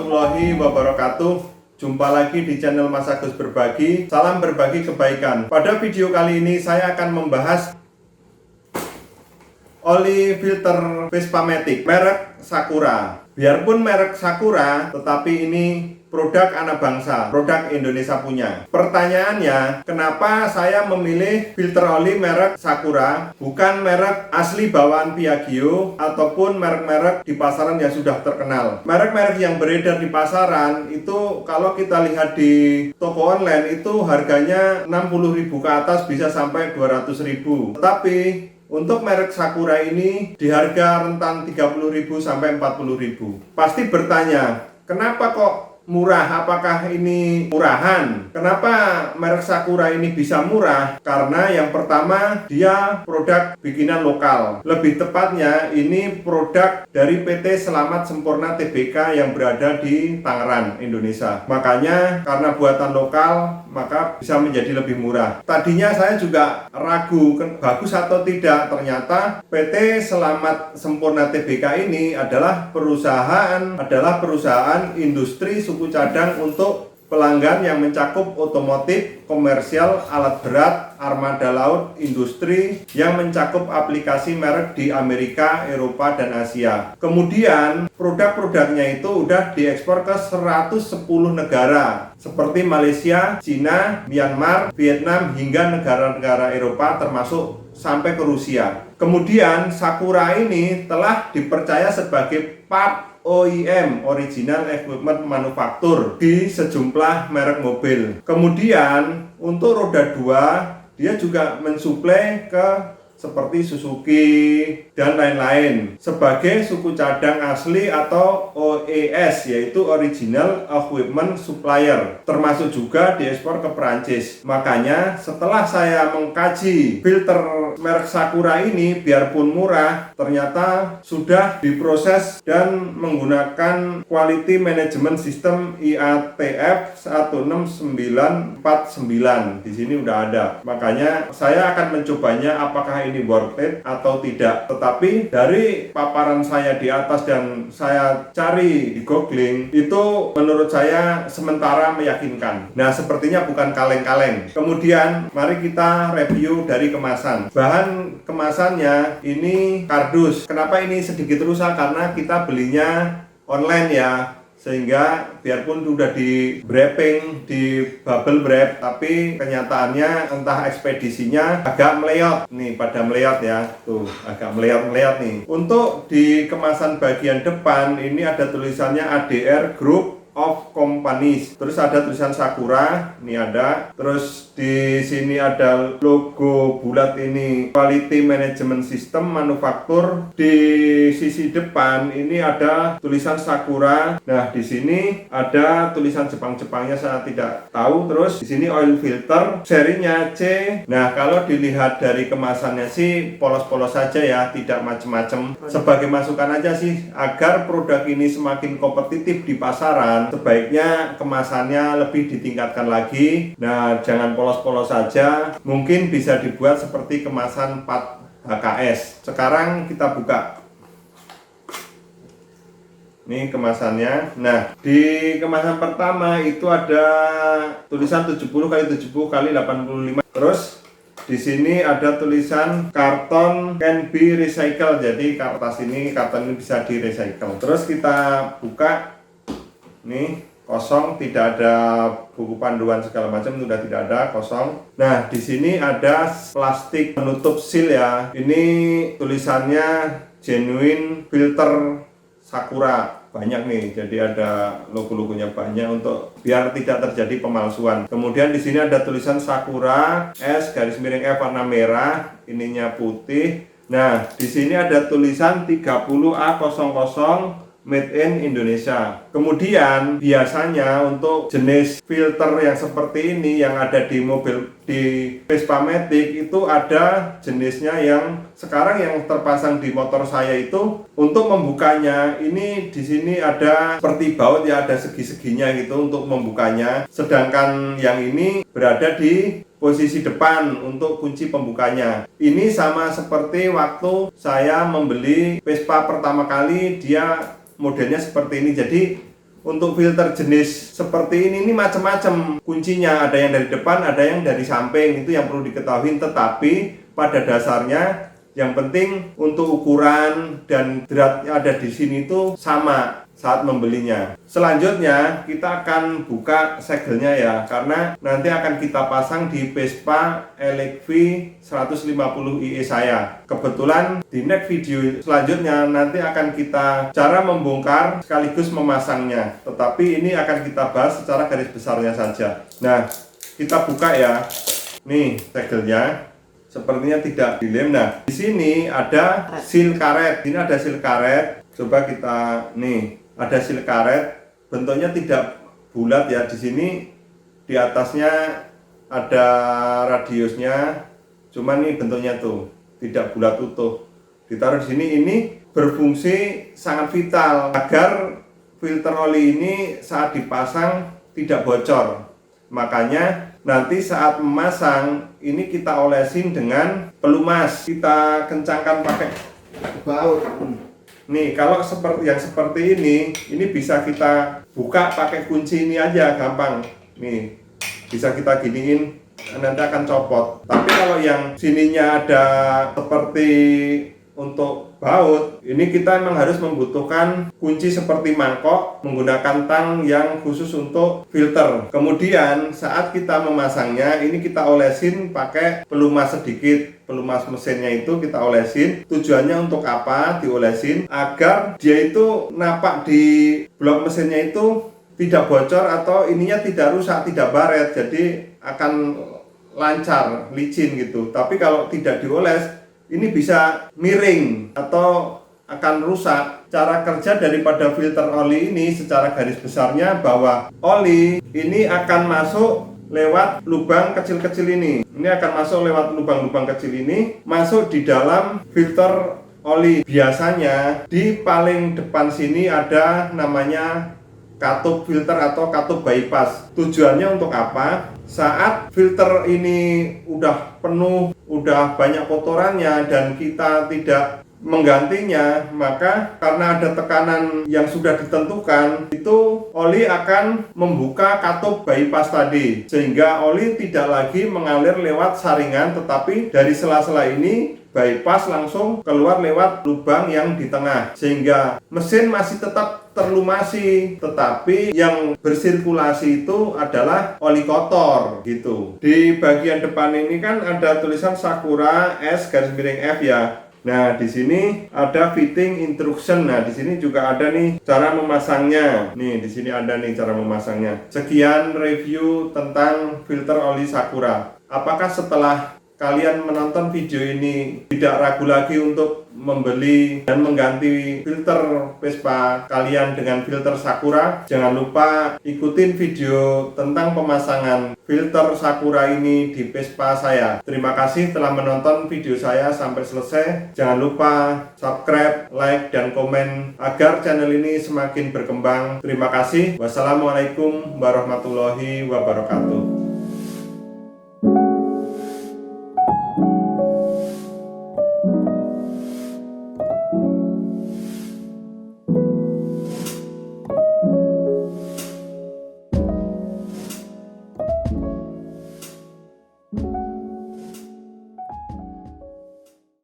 warahmatullahi wabarakatuh. Jumpa lagi di channel Mas Agus Berbagi. Salam berbagi kebaikan. Pada video kali ini saya akan membahas oli filter Vespa Matic merek Sakura. Biarpun merek Sakura, tetapi ini produk anak bangsa, produk Indonesia punya. Pertanyaannya, kenapa saya memilih filter oli merek Sakura, bukan merek asli bawaan Piaggio ataupun merek-merek di pasaran yang sudah terkenal. Merek-merek yang beredar di pasaran itu kalau kita lihat di toko online itu harganya 60.000 ke atas, bisa sampai 200.000. Tetapi untuk merek Sakura ini di harga rentan 30.000 sampai 40.000. Pasti bertanya, kenapa kok murah? Apakah ini murahan? Kenapa merek Sakura ini bisa murah? Karena yang pertama, dia produk bikinan lokal. Lebih tepatnya ini produk dari PT Selamat Sempurna Tbk yang berada di Tangerang, Indonesia. Makanya karena buatan lokal, maka bisa menjadi lebih murah. Tadinya saya juga ragu bagus atau tidak. Ternyata PT Selamat Sempurna Tbk ini adalah perusahaan industri suku cadang untuk pelanggan yang mencakup otomotif, komersial, alat berat, armada laut, industri yang mencakup aplikasi merek di Amerika, Eropa, dan Asia. Kemudian produk-produknya itu udah diekspor ke 110 negara seperti Malaysia, Cina, Myanmar, Vietnam, hingga negara-negara Eropa termasuk sampai ke Rusia. Kemudian Sakura ini telah dipercaya sebagai part OEM, Original Equipment Manufacturer, di sejumlah merek mobil. Kemudian untuk roda 2 dia juga mensuplai ke seperti Suzuki dan lain-lain sebagai suku cadang asli atau OES, yaitu Original Equipment Supplier, termasuk juga diekspor ke Perancis. Makanya setelah saya mengkaji filter merek Sakura ini, biarpun murah, ternyata sudah diproses dan menggunakan Quality Management System IATF 16949. Di sini udah ada. Makanya saya akan mencobanya apakah ini worth it atau tidak. Tetapi dari paparan saya di atas dan saya cari di googling, itu menurut saya sementara meyakinkan. Nah, sepertinya bukan kaleng-kaleng. Kemudian mari kita review dari kemasan. Bahan kemasannya ini kardus. Kenapa ini sedikit rusak? Karena kita belinya online ya, sehingga biarpun sudah di wrapping, di bubble wrap, tapi kenyataannya entah ekspedisinya agak meleot nih, pada meleot ya, tuh agak meleot nih. Untuk di kemasan bagian depan ini ada tulisannya ADR Group of Companies, terus ada tulisan Sakura, ini ada, terus di sini ada logo bulat ini Quality Management System Manufacture. Di sisi depan ini ada tulisan Sakura. Nah, di sini ada tulisan Jepang-Jepangnya saya tidak tahu. Terus di sini oil filter serinya C. Nah, kalau dilihat dari kemasannya sih polos-polos saja ya, tidak macem-macem. Sebagai masukan aja sih, agar produk ini semakin kompetitif di pasaran, sebaiknya kemasannya lebih ditingkatkan lagi. Nah, jangan polos-polos saja. Mungkin bisa dibuat seperti kemasan 4 HKS. Sekarang kita buka. Ini kemasannya. Nah, di kemasan pertama itu ada tulisan 70x70x85. Terus di sini ada tulisan karton can be recycled. Jadi karton ini bisa di recycle. Terus kita buka. Nih kosong, tidak ada buku panduan segala macam, sudah tidak ada, kosong. Nah, di sini ada plastik penutup seal ya. Ini tulisannya Genuine Filter Sakura. Banyak nih, jadi ada logo-logonya banyak untuk biar tidak terjadi pemalsuan. Kemudian di sini ada tulisan Sakura S_F warna merah, ininya putih. Nah, di sini ada tulisan 30A00 Made in Indonesia. Kemudian biasanya untuk jenis filter yang seperti ini yang ada di mobil di Vespa Matic itu ada jenisnya yang sekarang yang terpasang di motor saya itu. Untuk membukanya ini di sini ada seperti baut ya, ada segi-seginya gitu untuk membukanya. Sedangkan yang ini berada di posisi depan untuk kunci pembukanya. Ini sama seperti waktu saya membeli Vespa pertama kali, dia modelnya seperti ini. Jadi untuk filter jenis seperti ini macam-macam kuncinya, ada yang dari depan, ada yang dari samping, itu yang perlu diketahui. Tetapi pada dasarnya yang penting untuk ukuran dan dratnya ada di sini itu sama saat membelinya. Selanjutnya kita akan buka segelnya ya, karena nanti akan kita pasang di Vespa LXV 150 IE saya. Kebetulan di next video selanjutnya nanti akan kita cara membongkar sekaligus memasangnya, tetapi ini akan kita bahas secara garis besarnya saja. Nah, kita buka ya. Nih segelnya. Sepertinya tidak dilem. Nah, di sini ada seal karet. Ini ada seal karet. Coba kita nih, ada seal karet. Bentuknya tidak bulat ya. Di sini di atasnya ada radiusnya. Cuman nih bentuknya tuh tidak bulat utuh. Ditaruh di sini, ini berfungsi sangat vital agar filter oli ini saat dipasang tidak bocor. Makanya nanti saat memasang ini kita olesin dengan pelumas, kita kencangkan pakai baut. Nih kalau seperti ini bisa kita buka pakai kunci ini aja, gampang. Nih bisa kita giniin, nanti akan copot. Tapi kalau yang sininya ada seperti untuk baut, ini kita memang harus membutuhkan kunci seperti mangkok, menggunakan tang yang khusus untuk filter. Kemudian saat kita memasangnya, ini kita olesin pakai pelumas sedikit. Pelumas mesinnya itu kita olesin. Tujuannya untuk apa diolesin? Agar dia itu napak di blok mesinnya itu tidak bocor atau ininya tidak rusak, tidak baret. Jadi akan lancar, licin gitu. Tapi kalau tidak dioles, ini bisa miring atau akan rusak. Cara kerja daripada filter oli ini secara garis besarnya bahwa oli ini akan masuk lewat lubang kecil-kecil ini. Ini akan masuk lewat lubang-lubang kecil ini, masuk di dalam filter oli. Biasanya di paling depan sini ada namanya katup filter atau katup bypass. Tujuannya untuk apa? Saat filter ini udah penuh, udah banyak kotorannya dan kita tidak menggantinya, maka karena ada tekanan yang sudah ditentukan, itu oli akan membuka katup bypass tadi, sehingga oli tidak lagi mengalir lewat saringan, tetapi dari sela-sela ini bypass langsung keluar lewat lubang yang di tengah, sehingga mesin masih tetap terlumasi, tetapi yang bersirkulasi itu adalah oli kotor gitu. Di bagian depan ini kan ada tulisan Sakura S_F ya. Nah, di sini ada fitting instruction. Nah, di sini juga ada nih cara memasangnya. Nih, di sini ada nih cara memasangnya. Sekian review tentang filter oli Sakura. Apakah setelah kalian menonton video ini tidak ragu lagi untuk membeli dan mengganti filter Vespa kalian dengan filter Sakura? Jangan lupa ikutin video tentang pemasangan filter Sakura ini di Vespa saya. Terima kasih telah menonton video saya sampai selesai. Jangan lupa subscribe, like, dan komen agar channel ini semakin berkembang. Terima kasih. Wassalamualaikum warahmatullahi wabarakatuh. you